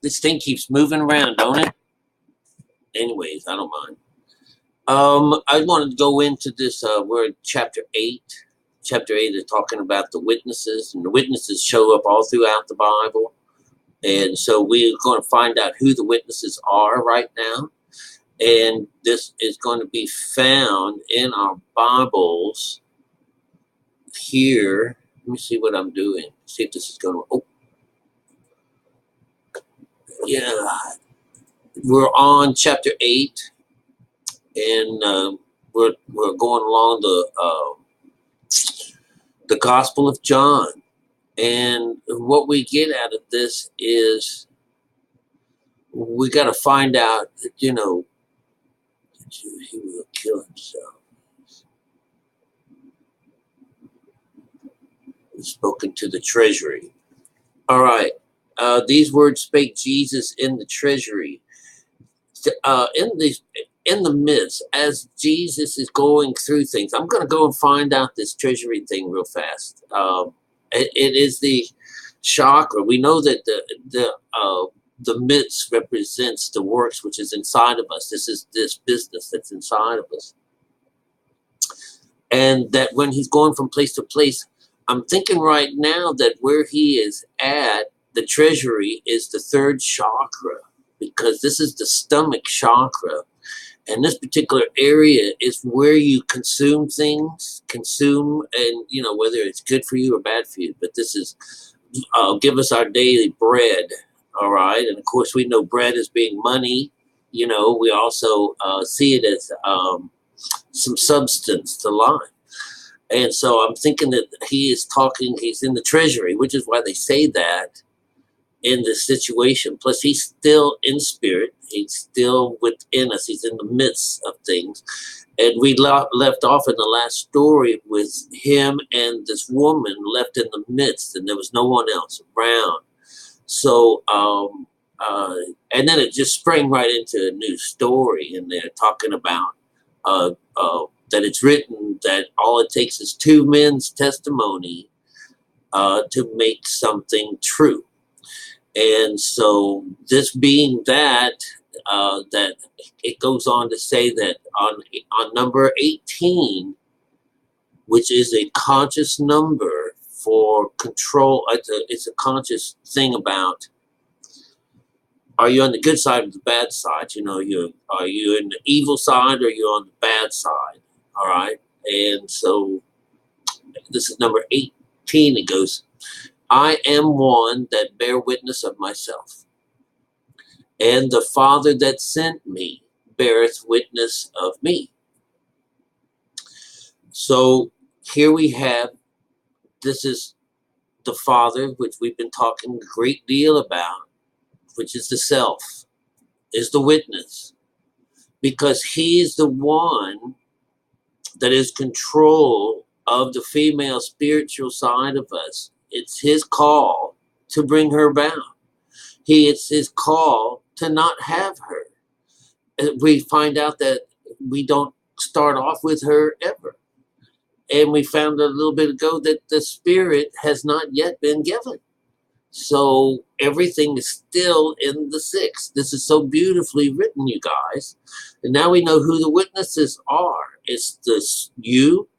This thing keeps moving around, don't it? Anyways, I don't mind. I wanted to go into this. We're in chapter 8. Chapter 8 is talking about the witnesses, and the witnesses show up all throughout the Bible. And so we're going to find out who the witnesses are right now. And this is going to be found in our Bibles here. Let me see what I'm doing. See if this is going to. Oh, yeah. We're on chapter 8, and we're going along the Gospel of John. And what we get out of this is we got to find out, he will kill himself. He's spoken to the treasury. All right. These words spake Jesus in the treasury. In the midst, as Jesus is going through things, I'm going to go and find out this treasury thing real fast. It is the chakra. We know that the midst represents the works which is inside of us. This is this business that's inside of us, and that when he's going from place to place, I'm thinking right now that where he is at, the treasury is the third chakra, because this is the stomach chakra. And this particular area is where you consume things, and whether it's good for you or bad for you. But this is give us our daily bread, all right? And of course, we know bread as being money. We also see it as some substance to life. And so I'm thinking that he's in the treasury, which is why they say that in this situation. Plus, he's still in spirit. He's still within us. He's in the midst of things. And we left off in the last story with him and this woman left in the midst, and there was no one else around. So, and then it just sprang right into a new story, and they're talking about that it's written that all it takes is 2 men's testimony to make something true. And so this being that it goes on to say that on number 18, which is a conscious number for control, it's a conscious thing about, are you on the good side or the bad side? Are you in the evil side or you're on the bad side? All right. And so this is number 18. It goes, I am one that bear witness of myself, and the Father that sent me beareth witness of me. So here we have, this is the Father, which we've been talking a great deal about, which is the self, is the witness, because he's the one that is control of the female spiritual side of us. It's his call to bring her bound. It's his call to not have her. We find out that we don't start off with her ever. And we found a little bit ago that the spirit has not yet been given. So everything is still in the 6. This is so beautifully written, you guys. And now we know who the witnesses are. It's you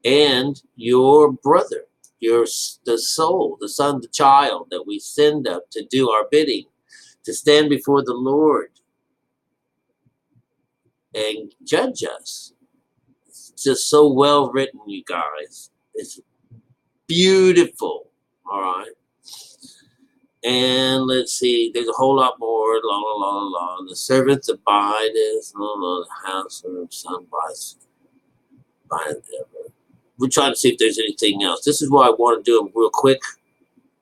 and your brother. The soul, the son, the child that we send up to do our bidding, to stand before the Lord and judge us. It's just so well written, you guys. It's beautiful. All right. And let's see, there's a whole lot more. La la la la la. The servant abideth, la la, the house of the son by ever. We're trying to see if there's anything else. This is why I want to do it real quick,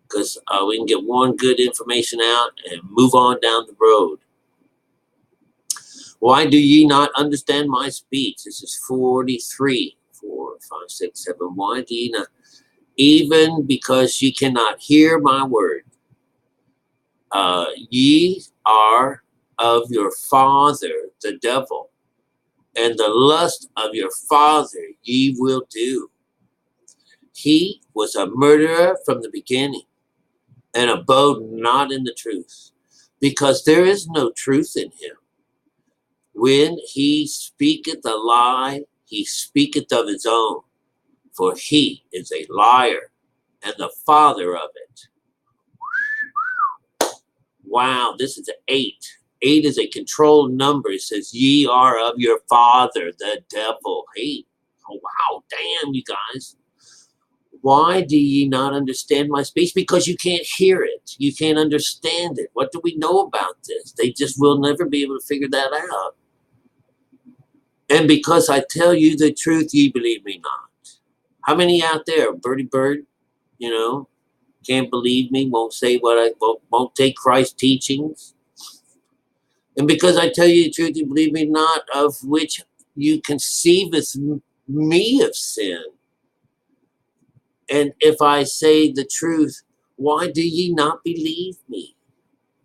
because we can get one good information out and move on down the road. Why do ye not understand my speech? This is 43, 4, 5, 6, 7. Why do ye not? Even because ye cannot hear my word. Ye are of your father, the devil, and the lust of your father ye will do. He was a murderer from the beginning, and abode not in the truth, because there is no truth in him. When he speaketh a lie, he speaketh of his own, for he is a liar and the father of it. Wow, this is an 8. 8 is a controlled number. It says, ye are of your father, the devil. Hey, oh, wow, damn, you guys. Why do ye not understand my speech? Because you can't hear it. You can't understand it. What do we know about this? They just will never be able to figure that out. And because I tell you the truth, ye believe me not. How many out there, Birdie Bird, you know, can't believe me, won't say what I won't take Christ's teachings? And because I tell you the truth, you believe me not, of which you conceiveth me of sin. And if I say the truth, why do ye not believe me?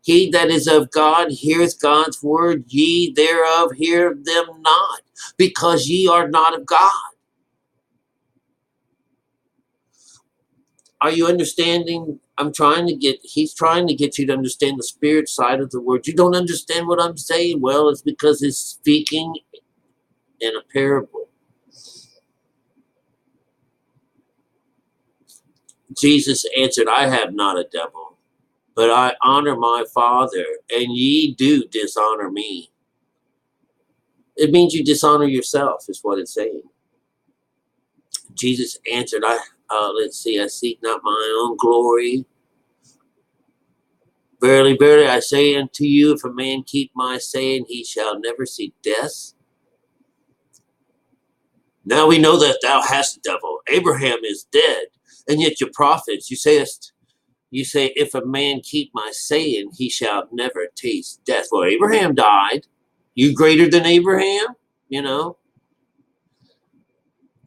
He that is of God heareth God's word, ye thereof hear them not, because ye are not of God. Are you understanding? He's trying to get you to understand the spirit side of the word. You don't understand what I'm saying? Well, it's because he's speaking in a parable. Jesus answered, I have not a devil, but I honor my Father, and ye do dishonor me. It means you dishonor yourself, is what it's saying. Jesus answered, I seek not my own glory. Verily, verily, I say unto you, if a man keep my saying, he shall never see death. Now we know that thou hast a devil. Abraham is dead, and yet your prophets, you say, if a man keep my saying, he shall never taste death. Well, Abraham died. You greater than Abraham? You know?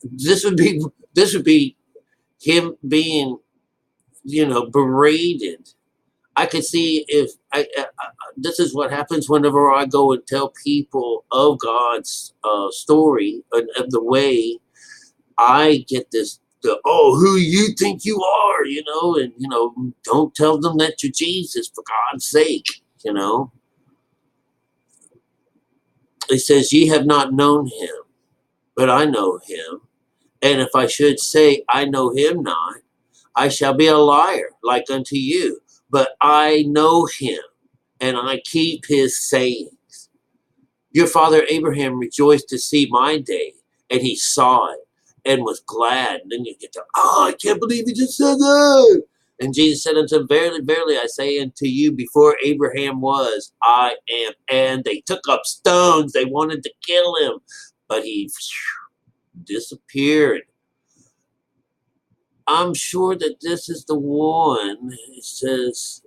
This would be him being, berated. I could see if this is what happens whenever I go and tell people of God's story and of the way. I get this, who you think you are, and, don't tell them that you're Jesus, for God's sake, It says, ye have not known him, but I know him. And if I should say, I know him not, I shall be a liar like unto you. But I know him, and I keep his sayings. Your father Abraham rejoiced to see my day, and he saw it and was glad. And then you get to, I can't believe he just said that. And Jesus said unto him, verily, verily, I say unto you, before Abraham was, I am. And they took up stones. They wanted to kill him, but he disappeared. I'm sure that this is the one. It says,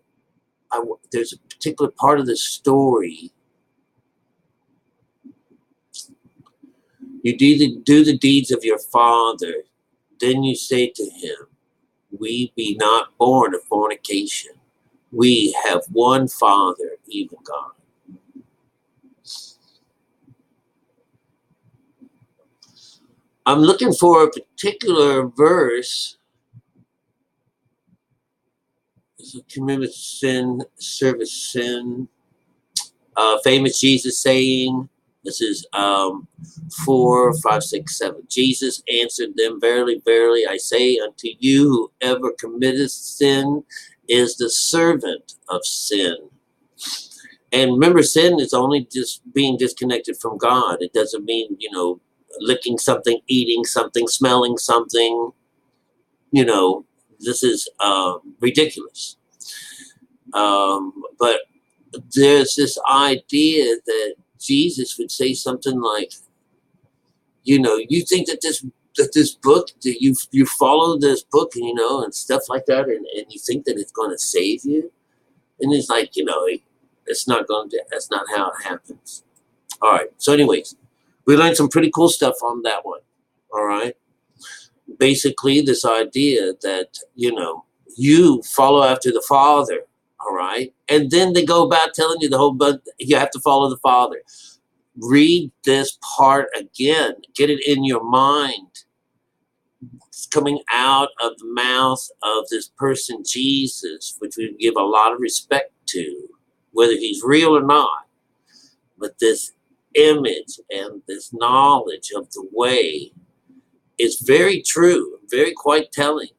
there's a particular part of the story. You do the deeds of your father. Then you say to him, we be not born of fornication. We have one Father, even God. I'm looking for a particular verse. Commit sin, service sin. Famous Jesus saying. This is 4, 5, 6, 7. Jesus answered them, verily, verily, I say unto you, whoever committeth sin is the servant of sin. And remember, sin is only just being disconnected from God. It doesn't mean, licking something, eating something, smelling something. This is ridiculous. But there's this idea that Jesus would say something like, you think that this book, that you follow this book, and stuff like that, and you think that it's going to save you, and it's like, it's not going to. That's not how it happens. All right. So, anyways, we learned some pretty cool stuff on that one. All right. Basically, this idea that you follow after the Father. All right, and then they go about telling you the whole bunch. You have to follow the Father. Read this part again. Get it in your mind. coming out of the mouth of this person, Jesus, which we give a lot of respect to, whether he's real or not. But this image and this knowledge of the way is very true, very quite telling.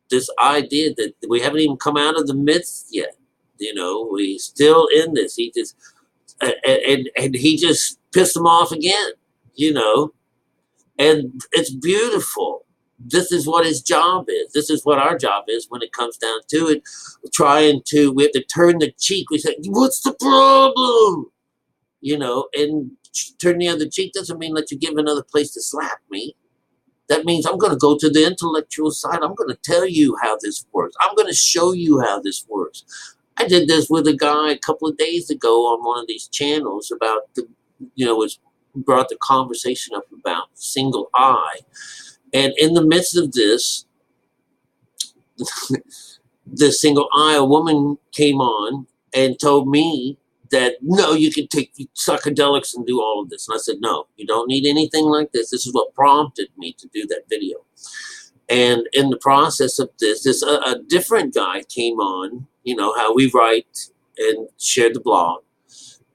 This idea that we haven't even come out of the myth yet. We still in this. He just and he just pissed them off again. And it's beautiful. This is what his job is. This is what our job is when it comes down to it. We have to turn the cheek. We say, what's the problem? And turn the other cheek doesn't mean let you give another place to slap me. That means I'm going to go to the intellectual side. I'm going to tell you how this works. I'm going to show you how this works. I did this with a guy a couple of days ago on one of these channels about brought the conversation up about single eye. And in the midst of this, the single eye, a woman came on and told me that, no, you can take psychedelics and do all of this. And I said, no, you don't need anything like this. This is what prompted me to do that video. And in the process of this, a different guy came on, how we write and share the blog.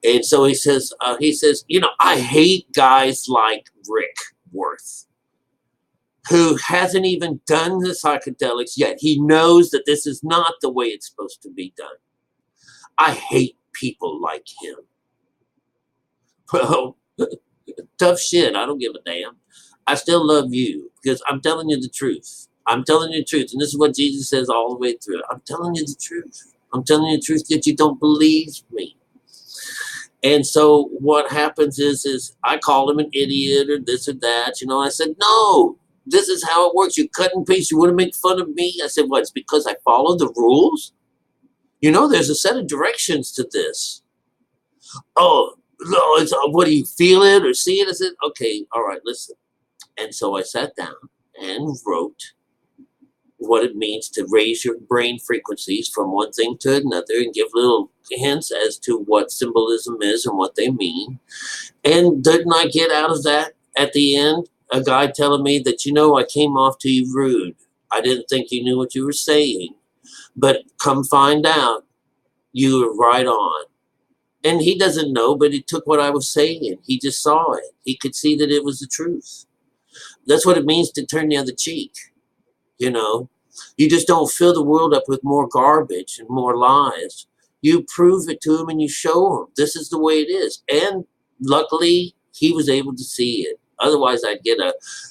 And so he says, I hate guys like Rick Worth, who hasn't even done the psychedelics yet. He knows that this is not the way it's supposed to be done. I hate people like him. Well, tough shit. I don't give a damn. I still love you because I'm telling you the truth. I'm telling you the truth. And this is what Jesus says all the way through. I'm telling you the truth. I'm telling you the truth, yet you don't believe me. And so what happens is I call him an idiot or this or that. I said, no, this is how it works. You cut and paste. You want to make fun of me? I said, what? It's because I follow the rules? There's a set of directions to this. Oh, no, what do you feel it or see it? I said, okay, all right, listen. And so I sat down and wrote what it means to raise your brain frequencies from one thing to another and give little hints as to what symbolism is and what they mean. And didn't I get out of that at the end a guy telling me that, I came off to you rude. I didn't think you knew what you were saying. But come find out, you were right on. And he doesn't know, but he took what I was saying. He just saw it. He could see that it was the truth. That's what it means to turn the other cheek. You just don't fill the world up with more garbage and more lies. You prove it to him and you show him this is the way it is. And luckily, he was able to see it. Otherwise, I'd get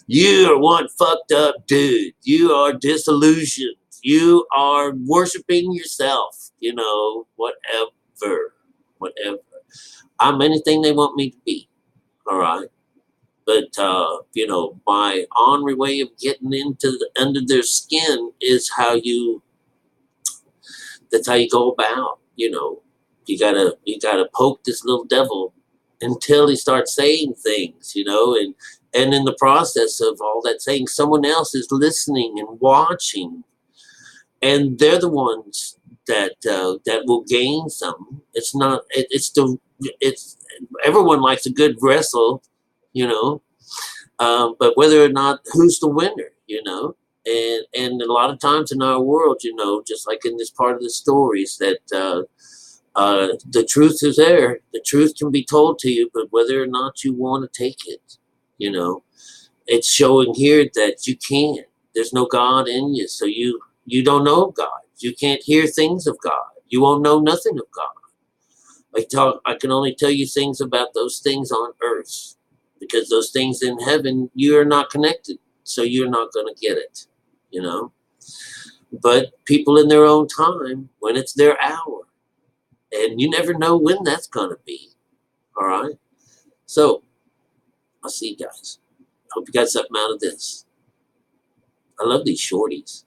you are one fucked up dude. You are disillusioned. You are worshiping yourself. Whatever. I'm anything they want me to be. All right. But, my honorary way of getting under their skin is that's how you go about, you gotta poke this little devil until he starts saying things, and in the process of all that saying, someone else is listening and watching, and they're the ones that will gain some. It's everyone likes a good wrestle, but whether or not who's the winner, and a lot of times in our world, just like in this part of the stories, that the truth is there. The truth can be told to you, but whether or not you want to take it, it's showing here that you can't. There's no God in you, so you don't know God. You can't hear things of God. You won't know nothing of God. I can only tell you things about those things on earth, because those things in heaven, you are not connected, so you're not going to get it, But people in their own time, when it's their hour, and you never know when that's going to be, all right? So, I'll see you guys. Hope you got something out of this. I love these shorties.